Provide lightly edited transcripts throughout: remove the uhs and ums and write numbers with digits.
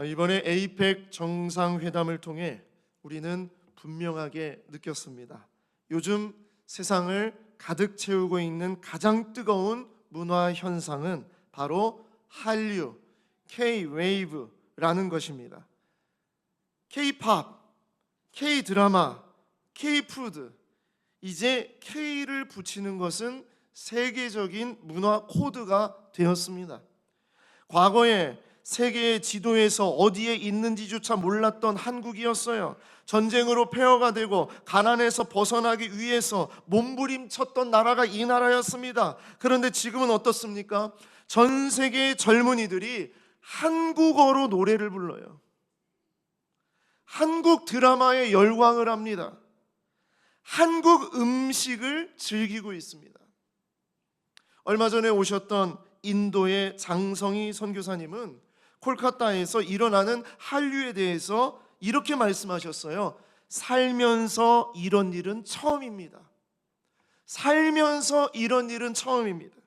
이번에 에이펙 정상회담을 통해 우리는 분명하게 느꼈습니다. 요즘 세상을 가득 채우고 있는 가장 뜨거운 문화 현상은 바로 한류, K-웨이브라는 것입니다. K-팝, K-드라마, K-푸드, 이제 K를 붙이는 것은 세계적인 문화 코드가 되었습니다. 과거에 세계의 지도에서 어디에 있는지조차 몰랐던 한국이었어요. 전쟁으로 폐허가 되고 가난에서 벗어나기 위해서 몸부림쳤던 나라가 이 나라였습니다. 그런데 지금은 어떻습니까? 전 세계의 젊은이들이 한국어로 노래를 불러요. 한국 드라마에 열광을 합니다. 한국 음식을 즐기고 있습니다. 얼마 전에 오셨던 인도의 장성희 선교사님은 콜카타에서 일어나는 한류에 대해서 이렇게 말씀하셨어요. 살면서 이런 일은 처음입니다. 살면서 이런 일은 처음입니다.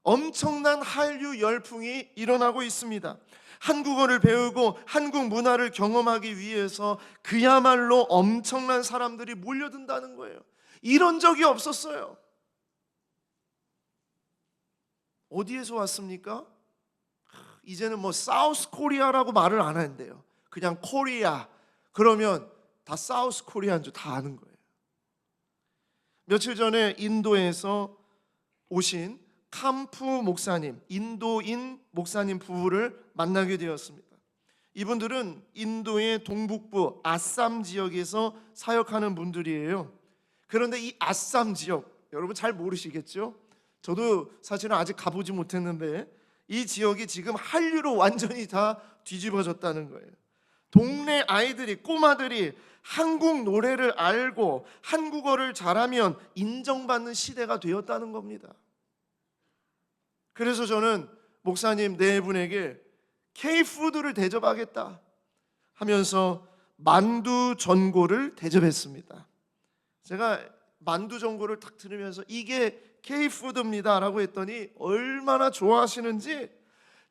엄청난 한류 열풍이 일어나고 있습니다. 한국어를 배우고 한국 문화를 경험하기 위해서 그야말로 엄청난 사람들이 몰려든다는 거예요. 이런 적이 없었어요. 어디에서 왔습니까? 이제는 뭐 사우스 코리아라고 말을 안 하는데요. 그냥 코리아 그러면 다 사우스 코리아인 줄 다 아는 거예요. 며칠 전에 인도에서 오신 캄프 목사님, 인도인 목사님 부부를 만나게 되었습니다. 이분들은 인도의 동북부 아쌈 지역에서 사역하는 분들이에요. 그런데 이 아쌈 지역 여러분 잘 모르시겠죠? 저도 사실은 아직 가보지 못했는데 이 지역이 지금 한류로 완전히 다 뒤집어졌다는 거예요. 동네 아이들이, 꼬마들이 한국 노래를 알고 한국어를 잘하면 인정받는 시대가 되었다는 겁니다. 그래서 저는 목사님 네 분에게 K-푸드를 대접하겠다 하면서 만두 전골을 대접했습니다. 제가 만두 전골을 딱 들으면서 이게 K-푸드입니다 라고 했더니 얼마나 좋아하시는지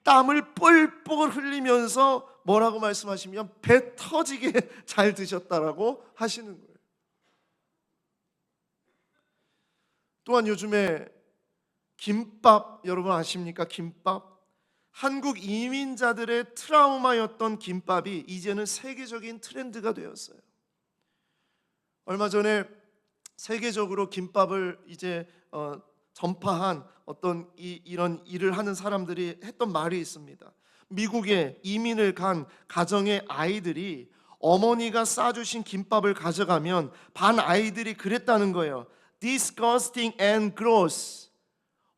땀을 뻘뻘 흘리면서 뭐라고 말씀하시면 배 터지게 잘 드셨다라고 하시는 거예요. 또한 요즘에 김밥 여러분 아십니까? 김밥. 한국 이민자들의 트라우마였던 김밥이 이제는 세계적인 트렌드가 되었어요. 얼마 전에 세계적으로 김밥을 이제 전파한 어떤 이런 일을 하는 사람들이 했던 말이 있습니다. 미국에 이민을 간 가정의 아이들이 어머니가 싸주신 김밥을 가져가면 반 아이들이 그랬다는 거예요. Disgusting and gross.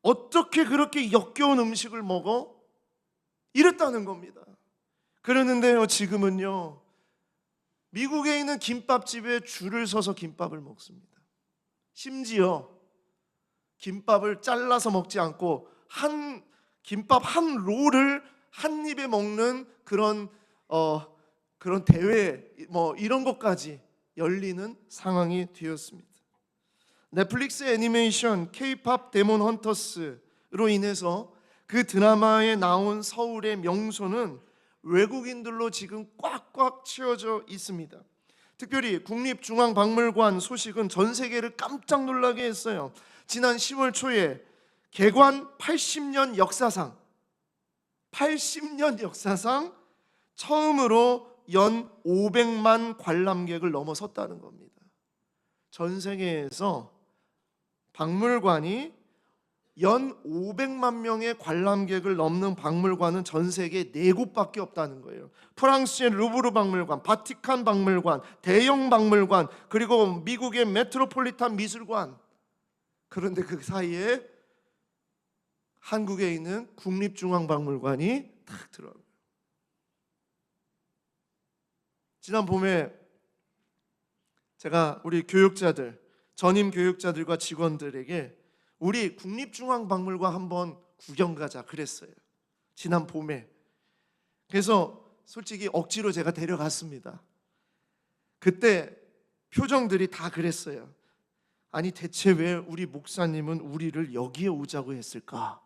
어떻게 그렇게 역겨운 음식을 먹어? 이랬다는 겁니다. 그러는데요, 지금은요, 미국에 있는 김밥집에 줄을 서서 김밥을 먹습니다. 심지어 김밥을 잘라서 먹지 않고 김밥 한 롤을 한 입에 먹는 그런 대회 뭐 이런 것까지 열리는 상황이 되었습니다. 넷플릭스 애니메이션 K-팝 데몬 헌터스로 인해서 그 드라마에 나온 서울의 명소는 외국인들로 지금 꽉꽉 채워져 있습니다. 특별히 국립중앙박물관 소식은 전 세계를 깜짝 놀라게 했어요. 지난 10월 초에 개관 80년 역사상 처음으로 연 500만 관람객을 넘어섰다는 겁니다. 전 세계에서 박물관이 연 500만 명의 관람객을 넘는 박물관은 전 세계에 4곳밖에 없다는 거예요. 프랑스의 루브르 박물관, 바티칸 박물관, 대형 박물관, 그리고 미국의 메트로폴리탄 미술관. 그런데 그 사이에 한국에 있는 국립중앙박물관이 딱 들어가요. 지난 봄에 제가 우리 교육자들, 전임 교육자들과 직원들에게 우리 국립중앙박물관 한번 구경 가자 그랬어요. 지난 봄에. 그래서 솔직히 억지로 제가 데려갔습니다. 그때 표정들이 다 그랬어요. 아니 대체 왜 우리 목사님은 우리를 여기에 오자고 했을까?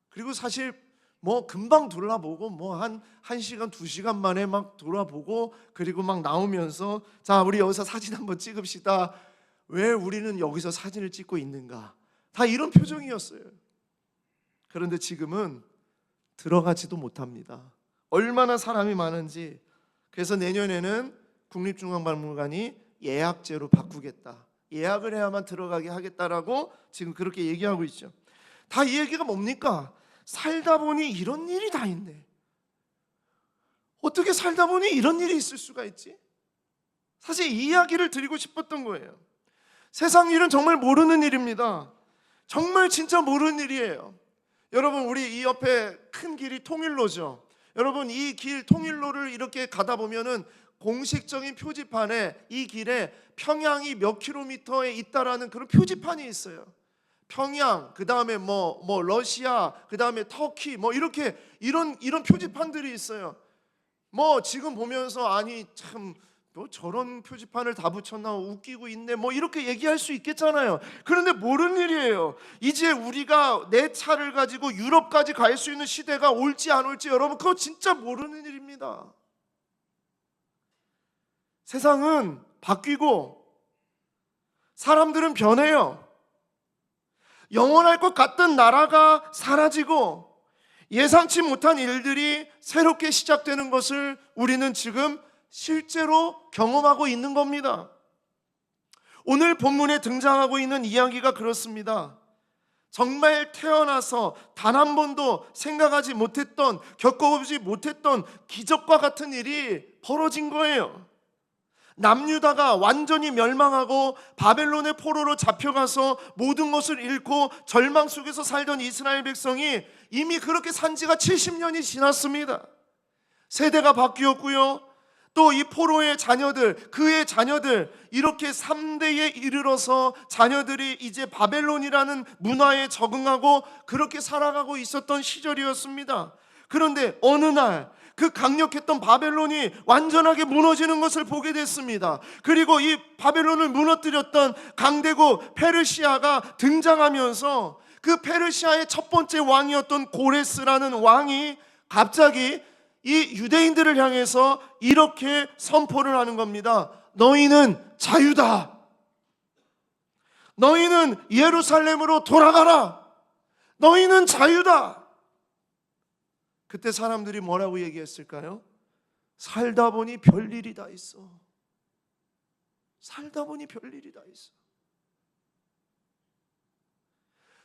그리고 사실 뭐 금방 돌아보고 뭐 한 1시간 2시간 만에 막 돌아보고 그리고 막 나오면서 자 우리 여기서 사진 한번 찍읍시다. 왜 우리는 여기서 사진을 찍고 있는가? 다 이런 표정이었어요. 그런데 지금은 들어가지도 못합니다. 얼마나 사람이 많은지. 그래서 내년에는 국립중앙박물관이 예약제로 바꾸겠다. 예약을 해야만 들어가게 하겠다라고 지금 그렇게 얘기하고 있죠. 다 이 얘기가 뭡니까? 살다 보니 이런 일이 다 있네. 어떻게 살다 보니 이런 일이 있을 수가 있지? 사실 이 이야기를 드리고 싶었던 거예요. 세상 일은 정말 모르는 일입니다. 정말 진짜 모르는 일이에요. 여러분, 우리 이 옆에 큰 길이 통일로죠. 여러분, 이 길 통일로를 이렇게 가다 보면은 공식적인 표지판에 이 길에 평양이 몇 킬로미터에 있다라는 그런 표지판이 있어요. 평양, 그 다음에 뭐 러시아, 그 다음에 터키, 뭐 이렇게 이런 표지판들이 있어요. 뭐 지금 보면서 아니 참 뭐 저런 표지판을 다 붙였나 웃기고 있네 뭐 이렇게 얘기할 수 있겠잖아요. 그런데 모르는 일이에요. 이제 우리가 내 차를 가지고 유럽까지 갈 수 있는 시대가 올지 안 올지 여러분 그거 진짜 모르는 일입니다. 세상은 바뀌고 사람들은 변해요. 영원할 것 같던 나라가 사라지고 예상치 못한 일들이 새롭게 시작되는 것을 우리는 지금 실제로 경험하고 있는 겁니다. 오늘 본문에 등장하고 있는 이야기가 그렇습니다. 정말 태어나서 단 한 번도 생각하지 못했던, 겪어보지 못했던 기적과 같은 일이 벌어진 거예요. 남유다가 완전히 멸망하고 바벨론의 포로로 잡혀가서 모든 것을 잃고 절망 속에서 살던 이스라엘 백성이 이미 그렇게 산 지가 70년이 지났습니다. 세대가 바뀌었고요. 또 이 포로의 자녀들, 그의 자녀들 이렇게 3대에 이르러서 자녀들이 이제 바벨론이라는 문화에 적응하고 그렇게 살아가고 있었던 시절이었습니다. 그런데 어느 날 그 강력했던 바벨론이 완전하게 무너지는 것을 보게 됐습니다. 그리고 이 바벨론을 무너뜨렸던 강대국 페르시아가 등장하면서 그 페르시아의 첫 번째 왕이었던 고레스라는 왕이 갑자기 이 유대인들을 향해서 이렇게 선포를 하는 겁니다. 너희는 자유다. 너희는 예루살렘으로 돌아가라. 너희는 자유다. 그때 사람들이 뭐라고 얘기했을까요? 살다 보니 별일이 다 있어. 살다 보니 별일이 다 있어.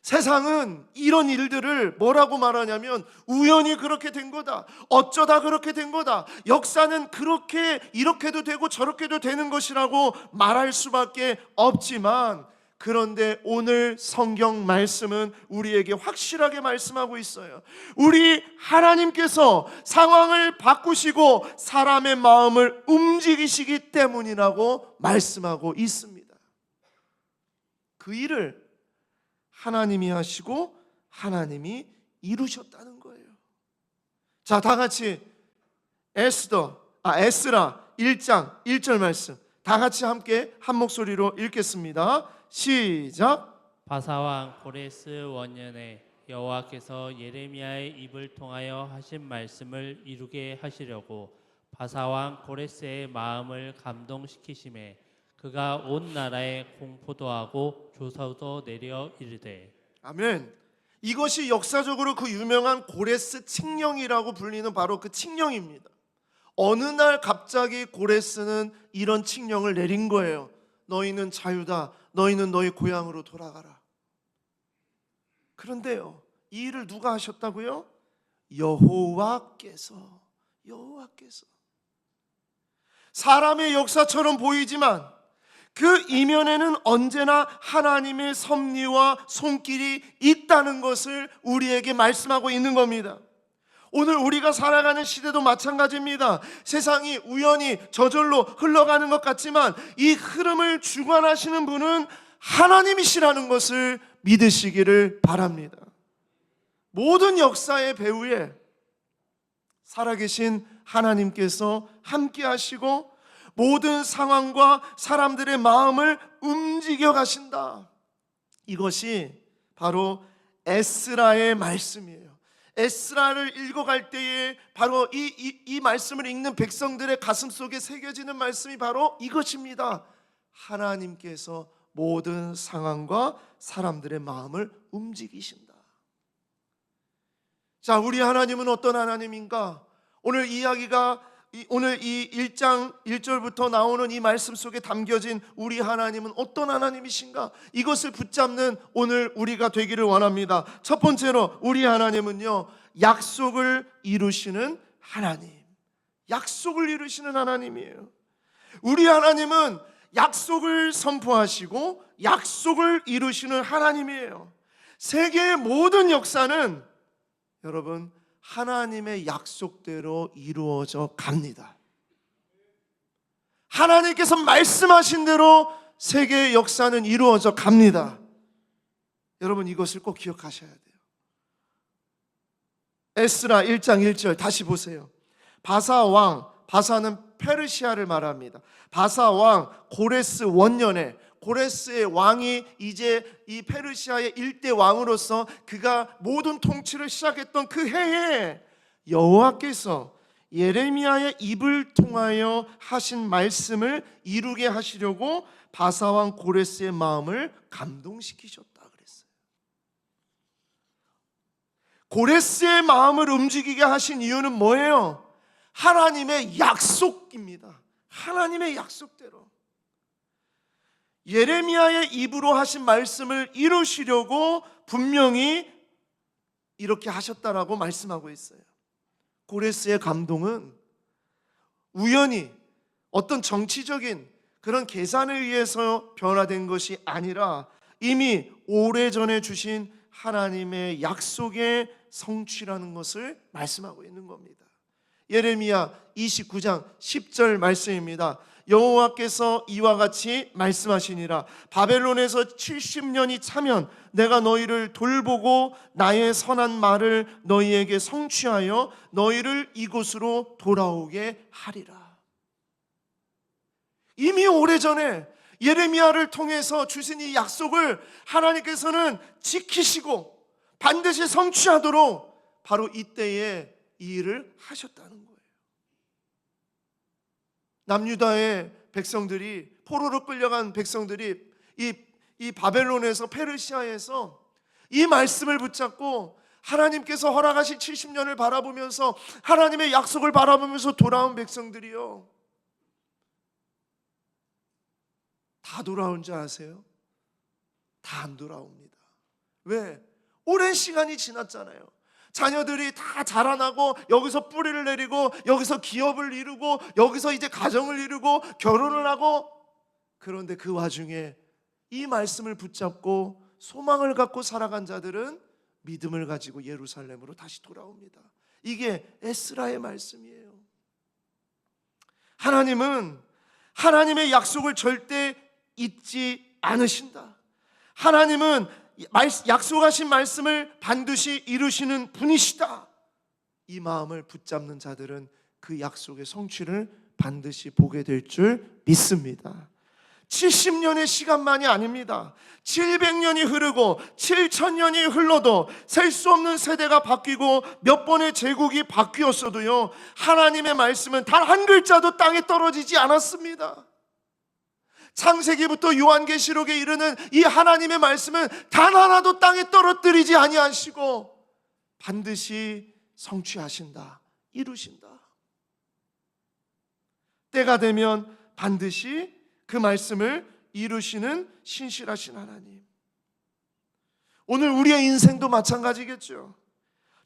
세상은 이런 일들을 뭐라고 말하냐면 우연히 그렇게 된 거다. 어쩌다 그렇게 된 거다. 역사는 그렇게 이렇게도 되고 저렇게도 되는 것이라고 말할 수밖에 없지만 그런데 오늘 성경 말씀은 우리에게 확실하게 말씀하고 있어요. 우리 하나님께서 상황을 바꾸시고 사람의 마음을 움직이시기 때문이라고 말씀하고 있습니다. 그 일을 하나님이 하시고 하나님이 이루셨다는 거예요. 자, 다 같이 에스라 1장 1절 말씀 다 같이 함께 한 목소리로 읽겠습니다. 시작. 바사왕 고레스 원년에 여호와께서 예레미야의 입을 통하여 하신 말씀을 이루게 하시려고 바사왕 고레스의 마음을 감동시키심에 그가 온 나라에 공포도 하고 조서도 내려 이르되. 아멘. 이것이 역사적으로 그 유명한 고레스 칙령이라고 불리는 바로 그 칙령입니다. 어느 날 갑자기 고레스는 이런 칙령을 내린 거예요. 너희는 자유다. 너희는 너희 고향으로 돌아가라. 그런데요, 이 일을 누가 하셨다고요? 여호와께서. 사람의 역사처럼 보이지만 그 이면에는 언제나 하나님의 섭리와 손길이 있다는 것을 우리에게 말씀하고 있는 겁니다. 오늘 우리가 살아가는 시대도 마찬가지입니다. 세상이 우연히 저절로 흘러가는 것 같지만 이 흐름을 주관하시는 분은 하나님이시라는 것을 믿으시기를 바랍니다. 모든 역사의 배후에 살아계신 하나님께서 함께 하시고 모든 상황과 사람들의 마음을 움직여 가신다. 이것이 바로 에스라의 말씀이에요. 에스라를 읽어갈 때에 바로 이 말씀을 읽는 백성들의 가슴 속에 새겨지는 말씀이 바로 이것입니다. 하나님께서 모든 상황과 사람들의 마음을 움직이신다. 자, 우리 하나님은 어떤 하나님인가? 오늘 이야기가 오늘 이 1장 1절부터 나오는 이 말씀 속에 담겨진 우리 하나님은 어떤 하나님이신가? 이것을 붙잡는 오늘 우리가 되기를 원합니다. 첫 번째로 우리 하나님은요, 약속을 이루시는 하나님. 약속을 이루시는 하나님이에요. 우리 하나님은 약속을 선포하시고 약속을 이루시는 하나님이에요. 세계의 모든 역사는 여러분 하나님의 약속대로 이루어져 갑니다. 하나님께서 말씀하신 대로 세계의 역사는 이루어져 갑니다. 여러분 이것을 꼭 기억하셔야 돼요. 에스라 1장 1절 다시 보세요. 바사 왕, 바사는 페르시아를 말합니다. 바사 왕 고레스 원년에, 고레스의 왕이 이제 이 페르시아의 일대 왕으로서 그가 모든 통치를 시작했던 그 해에 여호와께서 예레미야의 입을 통하여 하신 말씀을 이루게 하시려고 바사 왕 고레스의 마음을 감동시키셨다 그랬어요. 고레스의 마음을 움직이게 하신 이유는 뭐예요? 하나님의 약속입니다. 하나님의 약속대로 예레미야의 입으로 하신 말씀을 이루시려고 분명히 이렇게 하셨다라고 말씀하고 있어요. 고레스의 감동은 우연히 어떤 정치적인 그런 계산에 의해서 변화된 것이 아니라 이미 오래전에 주신 하나님의 약속의 성취라는 것을 말씀하고 있는 겁니다. 예레미야 29장 10절 말씀입니다. 여호와께서 이와 같이 말씀하시니라. 바벨론에서 70년이 차면 내가 너희를 돌보고 나의 선한 말을 너희에게 성취하여 너희를 이곳으로 돌아오게 하리라. 이미 오래전에 예레미야를 통해서 주신 이 약속을 하나님께서는 지키시고 반드시 성취하도록 바로 이때에 이 일을 하셨다는 거예요. 남유다의 백성들이, 포로로 끌려간 백성들이 이 바벨론에서, 페르시아에서 이 말씀을 붙잡고 하나님께서 허락하신 70년을 바라보면서 하나님의 약속을 바라보면서 돌아온 백성들이요, 다 돌아온 줄 아세요? 다 안 돌아옵니다. 왜? 오랜 시간이 지났잖아요. 자녀들이 다 자라나고 여기서 뿌리를 내리고 여기서 기업을 이루고 여기서 이제 가정을 이루고 결혼을 하고, 그런데 그 와중에 이 말씀을 붙잡고 소망을 갖고 살아간 자들은 믿음을 가지고 예루살렘으로 다시 돌아옵니다. 이게 에스라의 말씀이에요. 하나님은 하나님의 약속을 절대 잊지 않으신다. 하나님은 약속하신 말씀을 반드시 이루시는 분이시다. 이 마음을 붙잡는 자들은 그 약속의 성취를 반드시 보게 될 줄 믿습니다. 70년의 시간만이 아닙니다. 700년이 흐르고 7000년이 흘러도 셀 수 없는 세대가 바뀌고 몇 번의 제국이 바뀌었어도요, 하나님의 말씀은 단 한 글자도 땅에 떨어지지 않았습니다. 창세기부터 요한계시록에 이르는 이 하나님의 말씀은 단 하나도 땅에 떨어뜨리지 아니하시고 반드시 성취하신다, 이루신다. 때가 되면 반드시 그 말씀을 이루시는 신실하신 하나님. 오늘 우리의 인생도 마찬가지겠죠.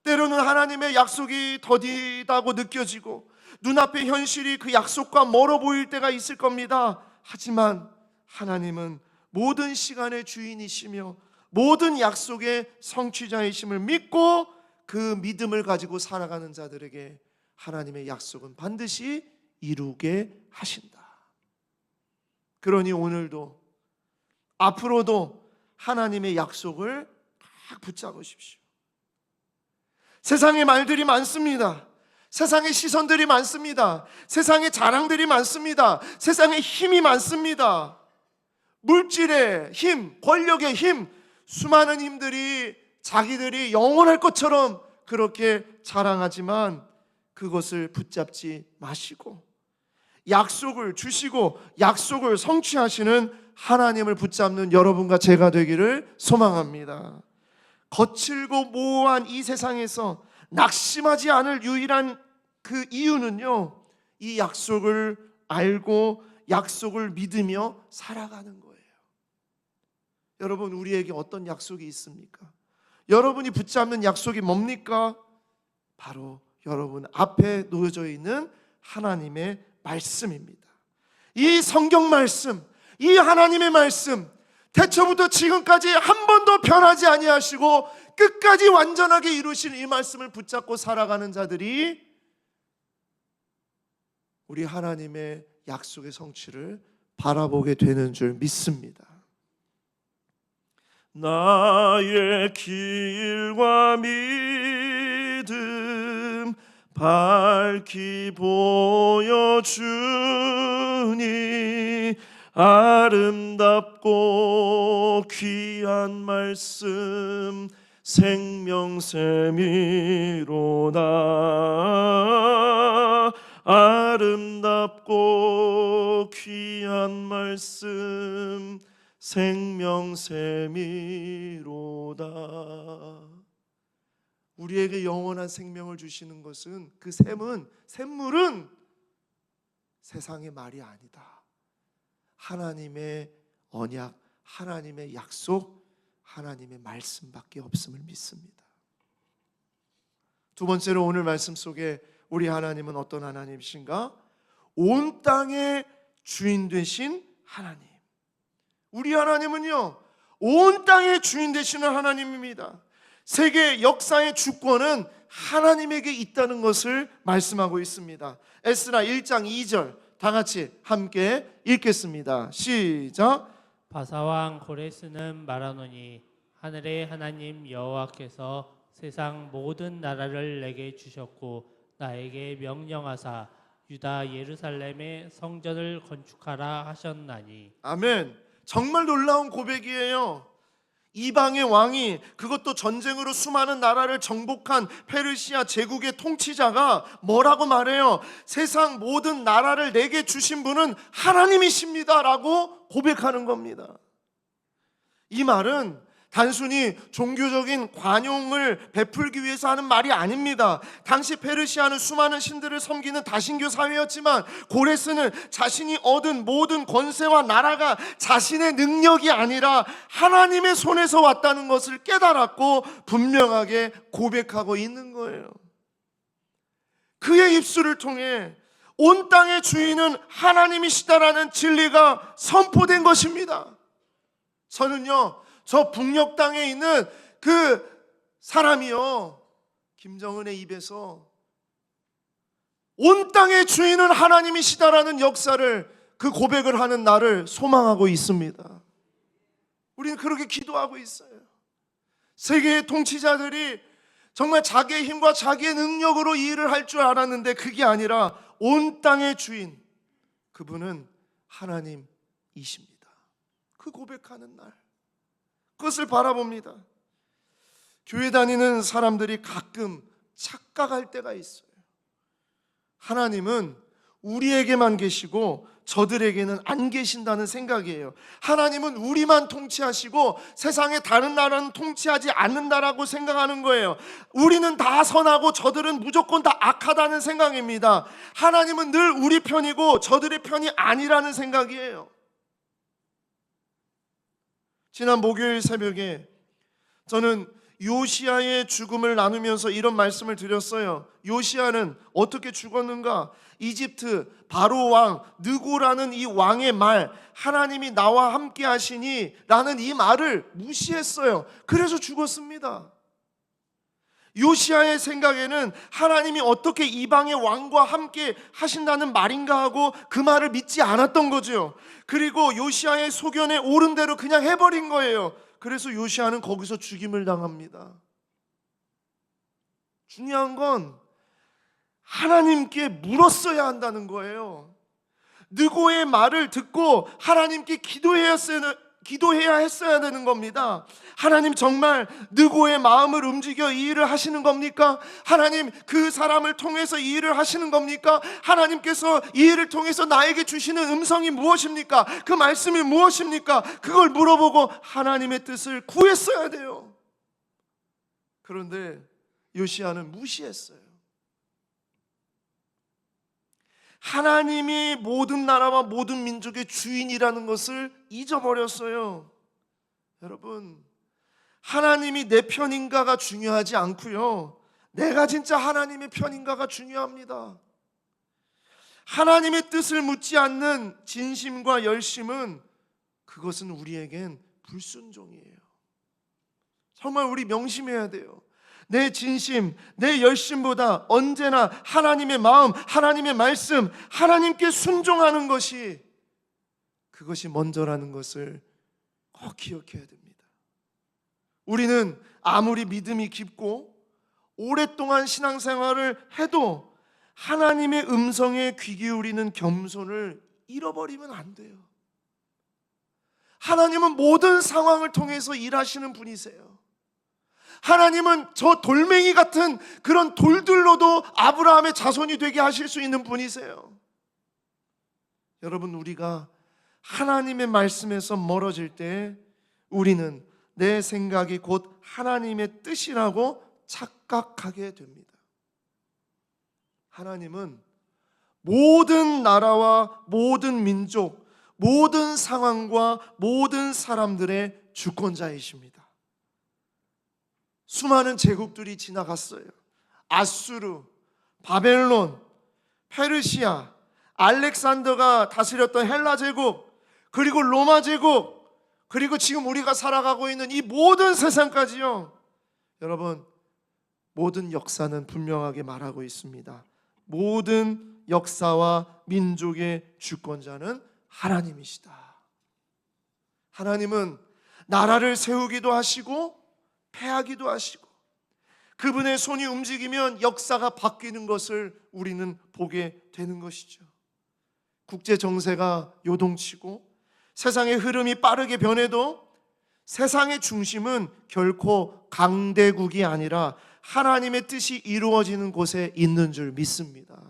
때로는 하나님의 약속이 더디다고 느껴지고 눈앞의 현실이 그 약속과 멀어 보일 때가 있을 겁니다. 하지만 하나님은 모든 시간의 주인이시며 모든 약속의 성취자이심을 믿고 그 믿음을 가지고 살아가는 자들에게 하나님의 약속은 반드시 이루게 하신다. 그러니 오늘도 앞으로도 하나님의 약속을 딱 붙잡으십시오. 세상의 말들이 많습니다. 세상의 시선들이 많습니다. 세상의 자랑들이 많습니다. 세상의 힘이 많습니다. 물질의 힘, 권력의 힘, 수많은 힘들이 자기들이 영원할 것처럼 그렇게 자랑하지만 그것을 붙잡지 마시고 약속을 주시고 약속을 성취하시는 하나님을 붙잡는 여러분과 제가 되기를 소망합니다. 거칠고 모호한 이 세상에서 낙심하지 않을 유일한 그 이유는요, 이 약속을 알고 약속을 믿으며 살아가는 거예요. 여러분, 우리에게 어떤 약속이 있습니까? 여러분이 붙잡는 약속이 뭡니까? 바로 여러분 앞에 놓여져 있는 하나님의 말씀입니다. 이 성경 말씀, 이 하나님의 말씀, 태초부터 지금까지 한 번도 변하지 아니하시고 끝까지 완전하게 이루신 이 말씀을 붙잡고 살아가는 자들이 우리 하나님의 약속의 성취를 바라보게 되는 줄 믿습니다. 나의 길과 믿음 밝히 보여주니 아름답고 귀한 말씀 생명샘이로다. 아름답고 귀한 말씀 생명샘이로다. 우리에게 영원한 생명을 주시는 것은 그 샘물은 세상의 말이 아니다. 하나님의 언약, 하나님의 약속, 하나님의 말씀밖에 없음을 믿습니다. 두 번째로 오늘 말씀 속에 우리 하나님은 어떤 하나님이신가? 온 땅의 주인 되신 하나님. 우리 하나님은요, 온 땅의 주인 되시는 하나님입니다. 세계 역사의 주권은 하나님에게 있다는 것을 말씀하고 있습니다. 에스라 1장 2절 다 같이 함께 읽겠습니다. 시작. 바사왕 고레스는 말하노니 하늘의 하나님 여호와께서 세상 모든 나라를 내게 주셨고 나에게 명령하사 유다 예루살렘의 성전을 건축하라 하셨나니. 아멘. 정말 놀라운 고백이에요. 이방의 왕이, 그것도 전쟁으로 수많은 나라를 정복한 페르시아 제국의 통치자가 뭐라고 말해요? 세상 모든 나라를 내게 주신 분은 하나님이십니다 라고 고백하는 겁니다. 이 말은 단순히 종교적인 관용을 베풀기 위해서 하는 말이 아닙니다. 당시 페르시아는 수많은 신들을 섬기는 다신교 사회였지만 고레스는 자신이 얻은 모든 권세와 나라가 자신의 능력이 아니라 하나님의 손에서 왔다는 것을 깨달았고 분명하게 고백하고 있는 거예요. 그의 입술을 통해 온 땅의 주인은 하나님이시다라는 진리가 선포된 것입니다. 저는요, 저 북녘 땅에 있는 그 사람이요, 김정은의 입에서 온 땅의 주인은 하나님이시다라는 역사를, 그 고백을 하는 날을 소망하고 있습니다. 우리는 그렇게 기도하고 있어요. 세계의 통치자들이 정말 자기의 힘과 자기의 능력으로 이 일을 할 줄 알았는데 그게 아니라 온 땅의 주인, 그분은 하나님이십니다. 그 고백하는 날, 그것을 바라봅니다. 교회 다니는 사람들이 가끔 착각할 때가 있어요. 하나님은 우리에게만 계시고 저들에게는 안 계신다는 생각이에요. 하나님은 우리만 통치하시고 세상의 다른 나라는 통치하지 않는다라고 생각하는 거예요. 우리는 다 선하고 저들은 무조건 다 악하다는 생각입니다. 하나님은 늘 우리 편이고 저들의 편이 아니라는 생각이에요. 지난 목요일 새벽에 저는 요시야의 죽음을 나누면서 이런 말씀을 드렸어요. 요시야는 어떻게 죽었는가? 이집트 바로 왕 느고라는 이 왕의 말, 하나님이 나와 함께 하시니 라는 이 말을 무시했어요. 그래서 죽었습니다. 요시야의 생각에는 하나님이 어떻게 이방의 왕과 함께 하신다는 말인가 하고 그 말을 믿지 않았던 거죠. 그리고 요시야의 소견에 옳은 대로 그냥 해버린 거예요. 그래서 요시야는 거기서 죽임을 당합니다. 중요한 건 하나님께 물었어야 한다는 거예요. 느고의 말을 듣고 하나님께 기도했어야 기도해야 했어야 되는 겁니다. 하나님 정말 느고의 마음을 움직여 이 일을 하시는 겁니까? 하나님 그 사람을 통해서 이 일을 하시는 겁니까? 하나님께서 이 일을 통해서 나에게 주시는 음성이 무엇입니까? 그 말씀이 무엇입니까? 그걸 물어보고 하나님의 뜻을 구했어야 돼요. 그런데 요시야는 무시했어요. 하나님이 모든 나라와 모든 민족의 주인이라는 것을 잊어버렸어요. 여러분, 하나님이 내 편인가가 중요하지 않고요, 내가 진짜 하나님의 편인가가 중요합니다. 하나님의 뜻을 묻지 않는 진심과 열심은 그것은 우리에겐 불순종이에요. 정말 우리 명심해야 돼요. 내 진심, 내 열심보다 언제나 하나님의 마음, 하나님의 말씀, 하나님께 순종하는 것이 그것이 먼저라는 것을 꼭 기억해야 됩니다. 우리는 아무리 믿음이 깊고 오랫동안 신앙생활을 해도 하나님의 음성에 귀 기울이는 겸손을 잃어버리면 안 돼요. 하나님은 모든 상황을 통해서 일하시는 분이세요. 하나님은 저 돌멩이 같은 그런 돌들로도 아브라함의 자손이 되게 하실 수 있는 분이세요. 여러분, 우리가 하나님의 말씀에서 멀어질 때 우리는 내 생각이 곧 하나님의 뜻이라고 착각하게 됩니다. 하나님은 모든 나라와 모든 민족, 모든 상황과 모든 사람들의 주권자이십니다. 수많은 제국들이 지나갔어요. 아수르, 바벨론, 페르시아, 알렉산더가 다스렸던 헬라 제국, 그리고 로마 제국, 그리고 지금 우리가 살아가고 있는 이 모든 세상까지요. 여러분, 모든 역사는 분명하게 말하고 있습니다. 모든 역사와 민족의 주권자는 하나님이시다. 하나님은 나라를 세우기도 하시고 패하기도 하시고, 그분의 손이 움직이면 역사가 바뀌는 것을 우리는 보게 되는 것이죠. 국제 정세가 요동치고 세상의 흐름이 빠르게 변해도 세상의 중심은 결코 강대국이 아니라 하나님의 뜻이 이루어지는 곳에 있는 줄 믿습니다.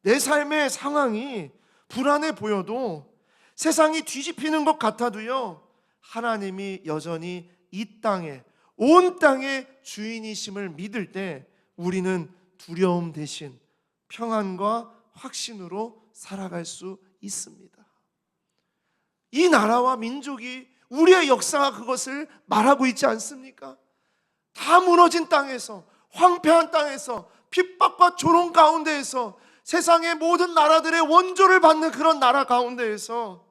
내 삶의 상황이 불안해 보여도, 세상이 뒤집히는 것 같아도요, 하나님이 여전히 이 땅에, 온 땅의 주인이심을 믿을 때 우리는 두려움 대신 평안과 확신으로 살아갈 수 있습니다. 이 나라와 민족이, 우리의 역사가 그것을 말하고 있지 않습니까? 다 무너진 땅에서, 황폐한 땅에서, 핍박과 조롱 가운데에서, 세상의 모든 나라들의 원조를 받는 그런 나라 가운데에서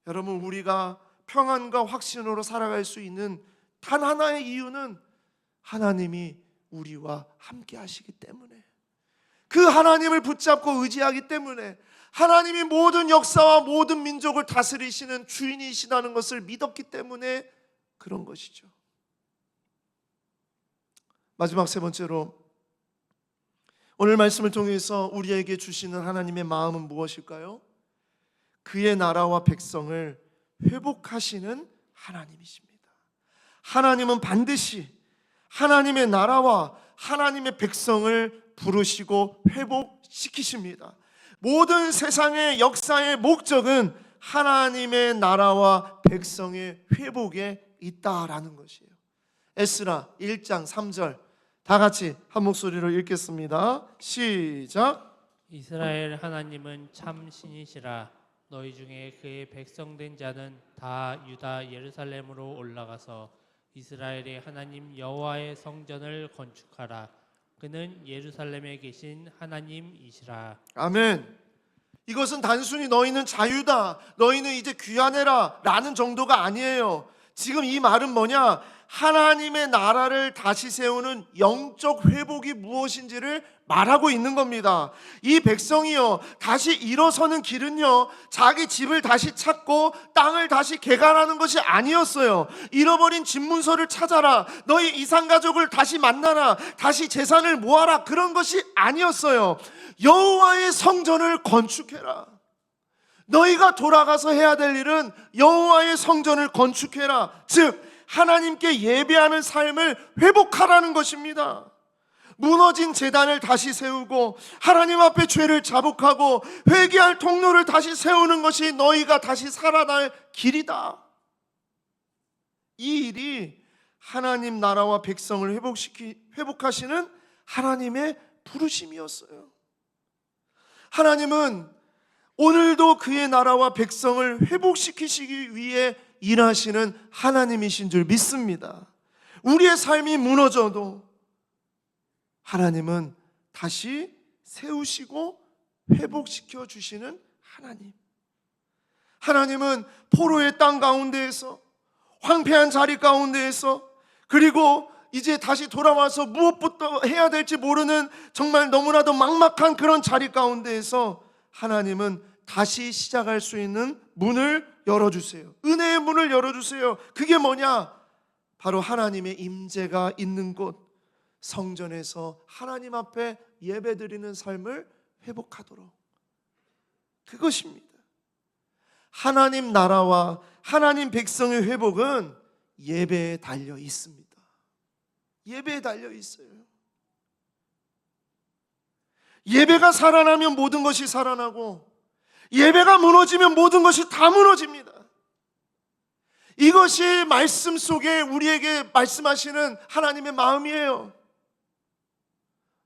여러분, 우리가 평안과 확신으로 살아갈 수 있는 단 하나의 이유는 하나님이 우리와 함께 하시기 때문에, 그 하나님을 붙잡고 의지하기 때문에, 하나님이 모든 역사와 모든 민족을 다스리시는 주인이시다는 것을 믿었기 때문에 그런 것이죠. 마지막 세 번째로, 오늘 말씀을 통해서 우리에게 주시는 하나님의 마음은 무엇일까요? 그의 나라와 백성을 회복하시는 하나님이십니다. 하나님은 반드시 하나님의 나라와 하나님의 백성을 부르시고 회복시키십니다. 모든 세상의 역사의 목적은 하나님의 나라와 백성의 회복에 있다라는 것이에요. 에스라 1장 3절 다 같이 한 목소리로 읽겠습니다. 시작. 이스라엘 하나님은 참 신이시라. 너희 중에 그의 백성된 자는 다 유다 예루살렘으로 올라가서 이스라엘의 하나님 여호와의 성전을 건축하라. 그는 예루살렘에 계신 하나님이시라. 아멘. 이것은 단순히 너희는 자유다, 너희는 이제 귀환해라 라는 정도가 아니에요. 지금 이 말은 뭐냐? 하나님의 나라를 다시 세우는 영적 회복이 무엇인지를 말하고 있는 겁니다. 이 백성이요, 다시 일어서는 길은요, 자기 집을 다시 찾고 땅을 다시 개간하는 것이 아니었어요. 잃어버린 집 문서를 찾아라, 너희 이산가족을 다시 만나라, 다시 재산을 모아라, 그런 것이 아니었어요. 여호와의 성전을 건축해라. 너희가 돌아가서 해야 될 일은 여호와의 성전을 건축해라. 즉 하나님께 예배하는 삶을 회복하라는 것입니다. 무너진 제단을 다시 세우고 하나님 앞에 죄를 자복하고 회개할 통로를 다시 세우는 것이 너희가 다시 살아날 길이다. 이 일이 하나님 나라와 백성을 회복하시는 하나님의 부르심이었어요. 하나님은 오늘도 그의 나라와 백성을 회복시키시기 위해 일하시는 하나님이신 줄 믿습니다. 우리의 삶이 무너져도 하나님은 다시 세우시고 회복시켜 주시는 하나님. 하나님은 포로의 땅 가운데에서, 황폐한 자리 가운데에서, 그리고 이제 다시 돌아와서 무엇부터 해야 될지 모르는 정말 너무나도 막막한 그런 자리 가운데에서 하나님은 다시 시작할 수 있는 문을 열어주세요. 은혜의 문을 열어주세요. 그게 뭐냐? 바로 하나님의 임재가 있는 곳, 성전에서 하나님 앞에 예배드리는 삶을 회복하도록. 그것입니다. 하나님 나라와 하나님 백성의 회복은 예배에 달려 있습니다. 예배에 달려 있어요. 예배가 살아나면 모든 것이 살아나고, 예배가 무너지면 모든 것이 다 무너집니다. 이것이 말씀 속에 우리에게 말씀하시는 하나님의 마음이에요.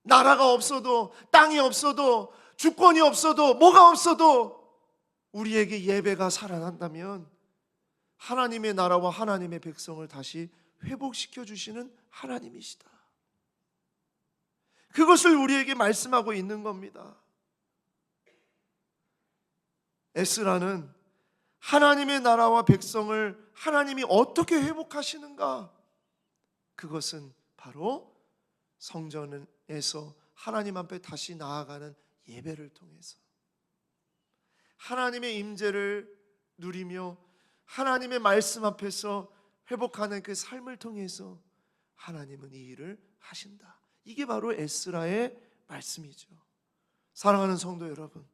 나라가 없어도, 땅이 없어도, 주권이 없어도, 뭐가 없어도 우리에게 예배가 살아난다면 하나님의 나라와 하나님의 백성을 다시 회복시켜 주시는 하나님이시다. 그것을 우리에게 말씀하고 있는 겁니다. 에스라는 하나님의 나라와 백성을 하나님이 어떻게 회복하시는가? 그것은 바로 성전에서 하나님 앞에 다시 나아가는 예배를 통해서 하나님의 임재를 누리며 하나님의 말씀 앞에서 회복하는 그 삶을 통해서 하나님은 이 일을 하신다. 이게 바로 에스라의 말씀이죠. 사랑하는 성도 여러분,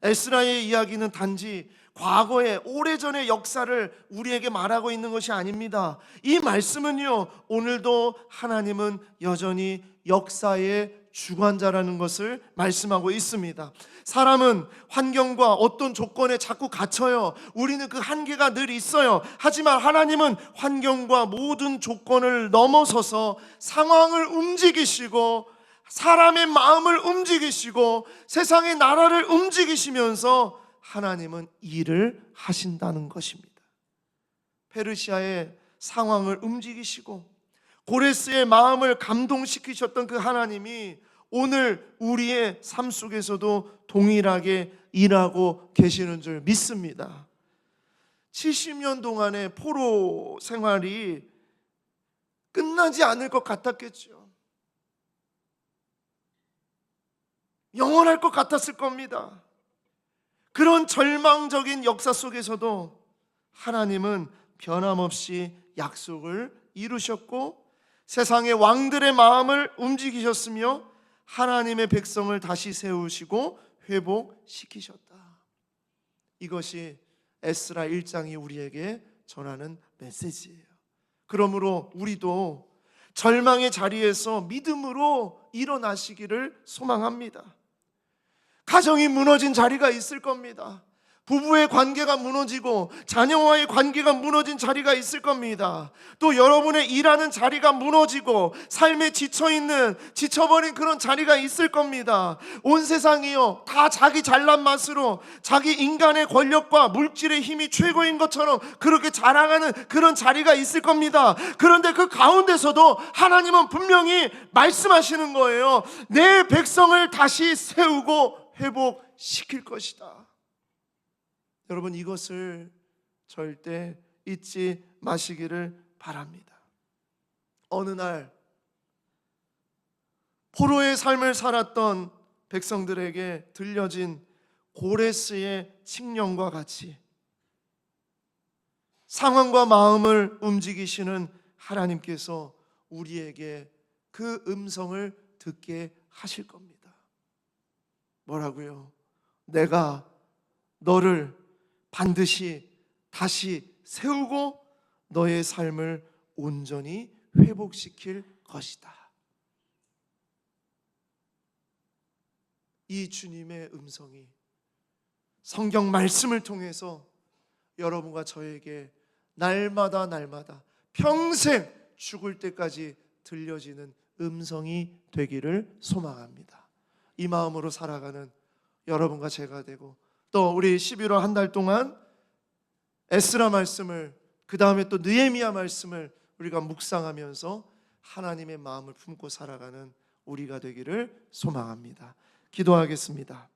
에스라의 이야기는 단지 과거의 오래전의 역사를 우리에게 말하고 있는 것이 아닙니다. 이 말씀은요, 오늘도 하나님은 여전히 역사의 주관자라는 것을 말씀하고 있습니다. 사람은 환경과 어떤 조건에 자꾸 갇혀요. 우리는 그 한계가 늘 있어요. 하지만 하나님은 환경과 모든 조건을 넘어서서 상황을 움직이시고 사람의 마음을 움직이시고 세상의 나라를 움직이시면서 하나님은 일을 하신다는 것입니다. 페르시아의 상황을 움직이시고 고레스의 마음을 감동시키셨던 그 하나님이 오늘 우리의 삶 속에서도 동일하게 일하고 계시는 줄 믿습니다. 70년 동안의 포로 생활이 끝나지 않을 것 같았겠죠. 영원할 것 같았을 겁니다. 그런 절망적인 역사 속에서도 하나님은 변함없이 약속을 이루셨고 세상의 왕들의 마음을 움직이셨으며 하나님의 백성을 다시 세우시고 회복시키셨다. 이것이 에스라 1장이 우리에게 전하는 메시지예요. 그러므로 우리도 절망의 자리에서 믿음으로 일어나시기를 소망합니다. 가정이 무너진 자리가 있을 겁니다. 부부의 관계가 무너지고 자녀와의 관계가 무너진 자리가 있을 겁니다. 또 여러분의 일하는 자리가 무너지고 삶에 지쳐버린 그런 자리가 있을 겁니다. 온 세상이요 다 자기 잘난 맛으로 자기 인간의 권력과 물질의 힘이 최고인 것처럼 그렇게 자랑하는 그런 자리가 있을 겁니다. 그런데 그 가운데서도 하나님은 분명히 말씀하시는 거예요. 내 백성을 다시 세우고 회복시킬 것이다. 여러분, 이것을 절대 잊지 마시기를 바랍니다. 어느 날 포로의 삶을 살았던 백성들에게 들려진 고레스의 칙령과 같이 상황과 마음을 움직이시는 하나님께서 우리에게 그 음성을 듣게 하실 겁니다. 뭐라고요? 내가 너를 반드시 다시 세우고 너의 삶을 온전히 회복시킬 것이다. 이 주님의 음성이 성경 말씀을 통해서 여러분과 저에게 날마다 평생 죽을 때까지 들려지는 음성이 되기를 소망합니다. 이 마음으로 살아가는 여러분과 제가 되고, 또 우리 11월 한 달 동안 에스라 말씀을, 그 다음에 또 느헤미야 말씀을 우리가 묵상하면서 하나님의 마음을 품고 살아가는 우리가 되기를 소망합니다. 기도하겠습니다.